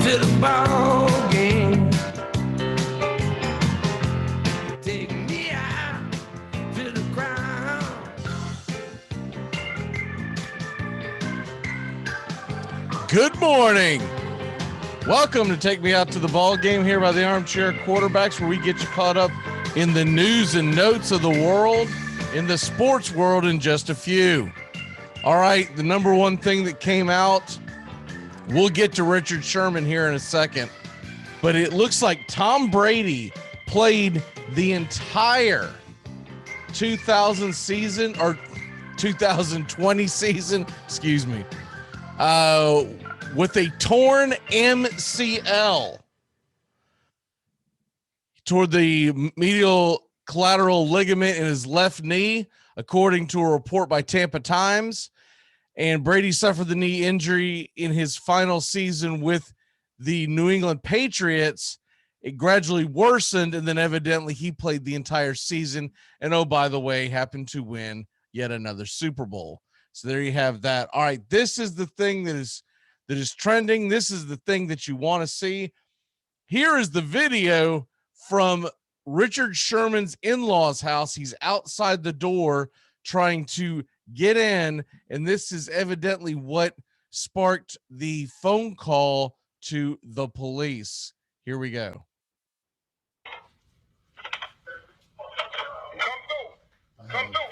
to the ball game. Take me out to the ground. Good morning. Welcome to Take Me Out to the Ball Game here by the Armchair Quarterbacks, where we get you caught up in the news and notes of the world, in the sports world in just a few. All right, the number one thing that came out, we'll get to Richard Sherman here in a second, but it looks like Tom Brady played the entire 2000 season or 2020 season, excuse me, with a torn MCL toward the medial collateral ligament in his left knee, according to a report by Tampa Times. And Brady suffered the knee injury in his final season with the New England Patriots. It gradually worsened, and then evidently he played the entire season. And oh, by the way, happened to win yet another Super Bowl. So there you have that. All right, this is the thing that is trending. This is the thing that you want to see. Here is the video from Richard Sherman's in-laws' house. He's outside the door trying to get in, and this is evidently what sparked the phone call to the police. Here we go. Come through.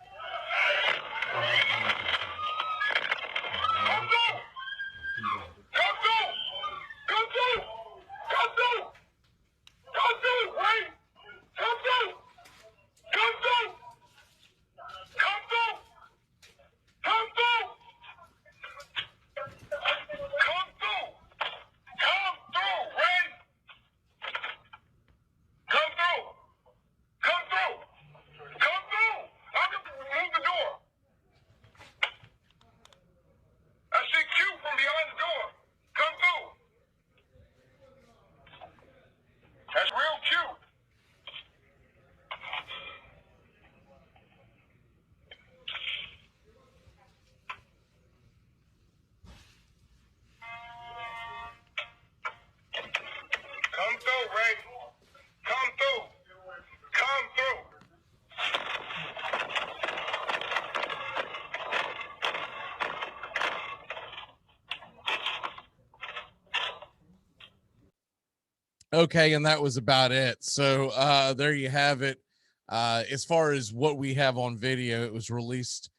Okay, and that was about it. So there you have it. As far as what we have on video, it was released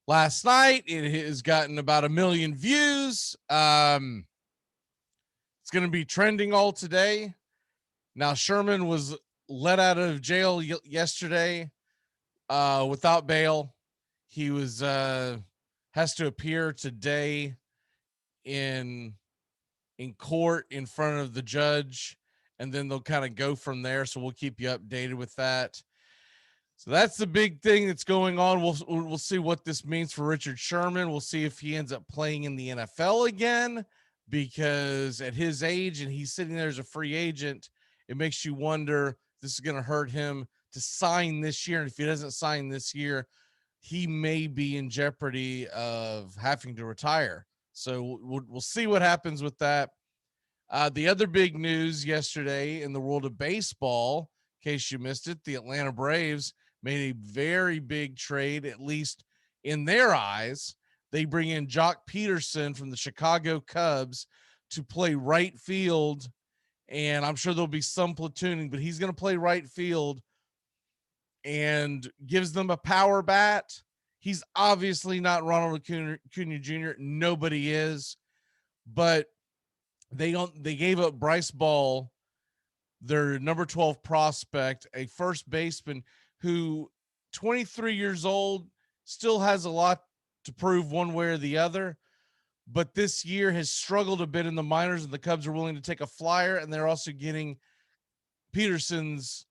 last night. It has gotten about 1 million views. It's going to be trending all today. Now, Sherman was let out of jail yesterday without bail. He was has to appear today in court in front of the judge, and then they'll kind of go from there. So we'll keep you updated with that. So that's the big thing that's going on. We'll see what this means for Richard Sherman. We'll see if he ends up playing in the NFL again, because at his age, and he's sitting there as a free agent, it makes you wonder if this is going to hurt him to sign this year. And if he doesn't sign this year, he may be in jeopardy of having to retire. So we'll see what happens with that. The other big news yesterday in the world of baseball, in case you missed it, the Atlanta Braves made a very big trade, at least in their eyes. They bring in Jock Peterson from the Chicago Cubs to play right field, and I'm sure there'll be some platooning, but he's going to play right field and gives them a power bat. He's obviously not Ronald Acuna Jr. Nobody is, but they gave up Bryce Ball, their number 12 prospect, a first baseman who 23 years old, still has a lot to prove one way or the other, but this year has struggled a bit in the minors, and the Cubs are willing to take a flyer, and they're also getting Peterson's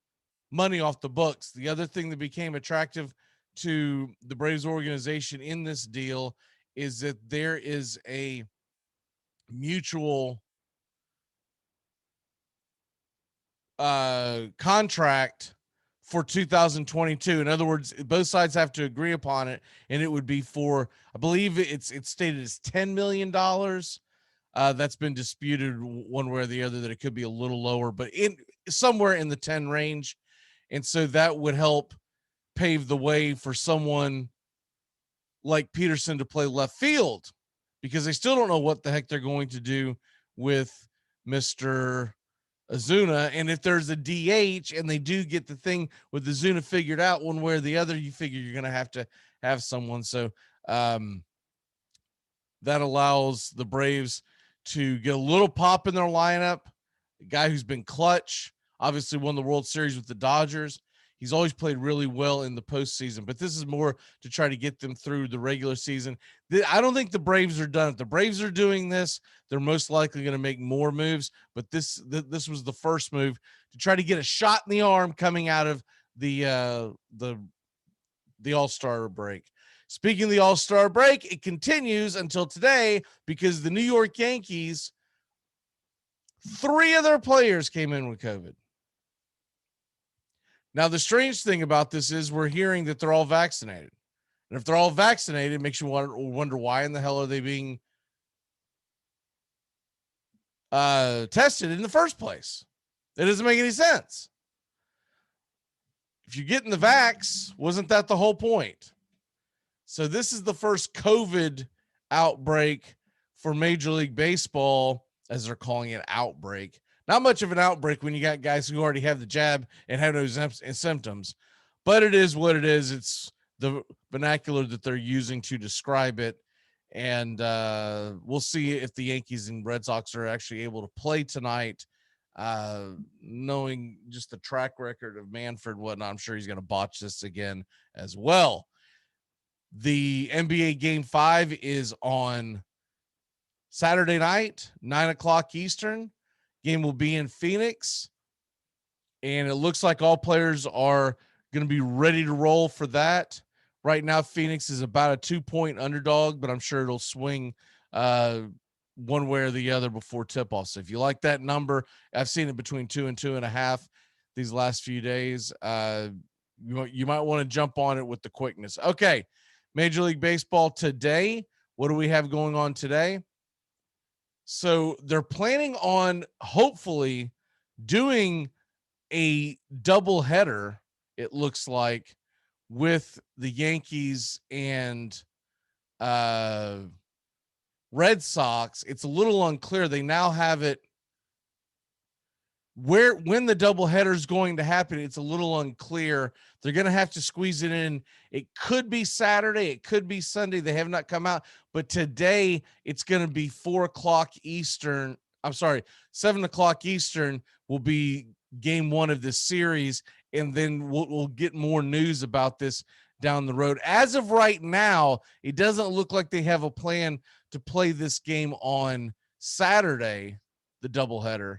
money off the books. The other thing that became attractive to the Braves organization in this deal is that there is a mutual contract for 2022. In other words, both sides have to agree upon it, and it would be for, I believe it's stated as $10 million That's been disputed one way or the other that it could be a little lower, but in somewhere in the 10 range. And so that would help pave the way for someone like Peterson to play left field, because they still don't know what the heck they're going to do with Mr. Azuna. And if there's a DH and they do get the thing with Azuna figured out one way or the other, you figure you're going to have someone. So that allows the Braves to get a little pop in their lineup. A guy who's been clutch, obviously won the World Series with the Dodgers. He's always played really well in the postseason, but this is more to try to get them through the regular season. I don't think the Braves are done. If the Braves are doing this, they're most likely going to make more moves, but this was the first move to try to get a shot in the arm coming out of the All-Star break. Speaking of the All-Star break, it continues until today because the New York Yankees, 3 of their players came in with COVID. Now, the strange thing about this is we're hearing that they're all vaccinated. And if they're all vaccinated, it makes you wonder why in the hell are they being tested in the first place? That doesn't make any sense. If you're getting the vax, wasn't that the whole point? So this is the first COVID outbreak for Major League Baseball, as they're calling it, outbreak. Not much of an outbreak when you got guys who already have the jab and have no symptoms, but it is what it is. It's the vernacular that they're using to describe it. And we'll see if the Yankees and Red Sox are actually able to play tonight. Knowing just the track record of Manfred and whatnot, I'm sure he's going to botch this again as well. The NBA Game 5 is on Saturday night, 9:00 Eastern. Game will be in Phoenix, and it looks like all players are going to be ready to roll for that. Right now, Phoenix is about a 2-point underdog, but I'm sure it'll swing one way or the other before tip-off. So if you like that number, I've seen it between 2 and 2.5 these last few days. You might want to jump on it with the quickness. Okay, Major League Baseball today. What do we have going on today? So they're planning on hopefully doing a double header, it looks like, with the Yankees and Red Sox. It's a little unclear. They now have it when the doubleheader is going to happen. It's a little unclear. They're going to have to squeeze it in. It could be Saturday. It could be Sunday. They have not come out, but today it's going to be 4:00 Eastern. I'm sorry, 7:00 Eastern will be game 1 of this series. And then we'll get more news about this down the road. As of right now, it doesn't look like they have a plan to play this game on Saturday, the doubleheader.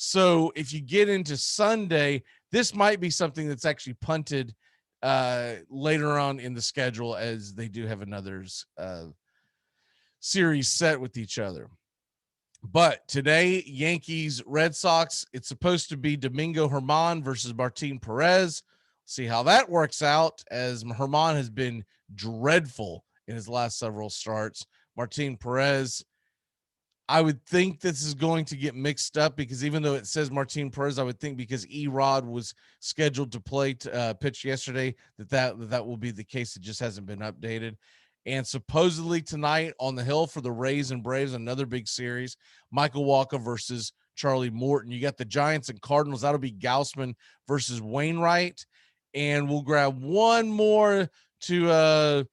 So if you get into Sunday, this might be something that's actually punted later on in the schedule, as they do have another series set with each other. But today, Yankees, Red Sox, it's supposed to be Domingo Germán versus Martin Perez. See how that works out, as Germán has been dreadful in his last several starts. Martin Perez, I would think this is going to get mixed up, because even though it says Martin Perez, I would think because Erod was scheduled to play pitch yesterday, that will be the case. It just hasn't been updated. And supposedly tonight on the Hill for the Rays and Braves, another big series, Michael Walker versus Charlie Morton. You got the Giants and Cardinals. That'll be Gausman versus Wainwright. And we'll grab one more to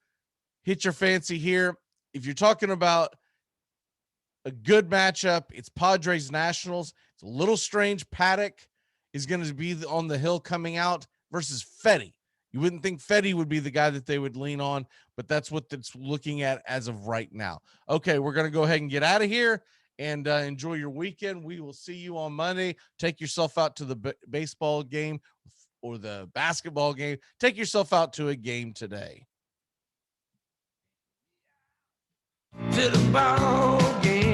hit your fancy here. If you're talking about a good matchup, it's Padres Nationals. It's a little strange. Paddock is going to be on the Hill coming out versus Fetty. You wouldn't think Fetty would be the guy that they would lean on, but that's what it's looking at as of right now. Okay, we're going to go ahead and get out of here and enjoy your weekend. We will see you on Monday. Take yourself out to the baseball game or the basketball game. Take yourself out to a game today. To the ball game.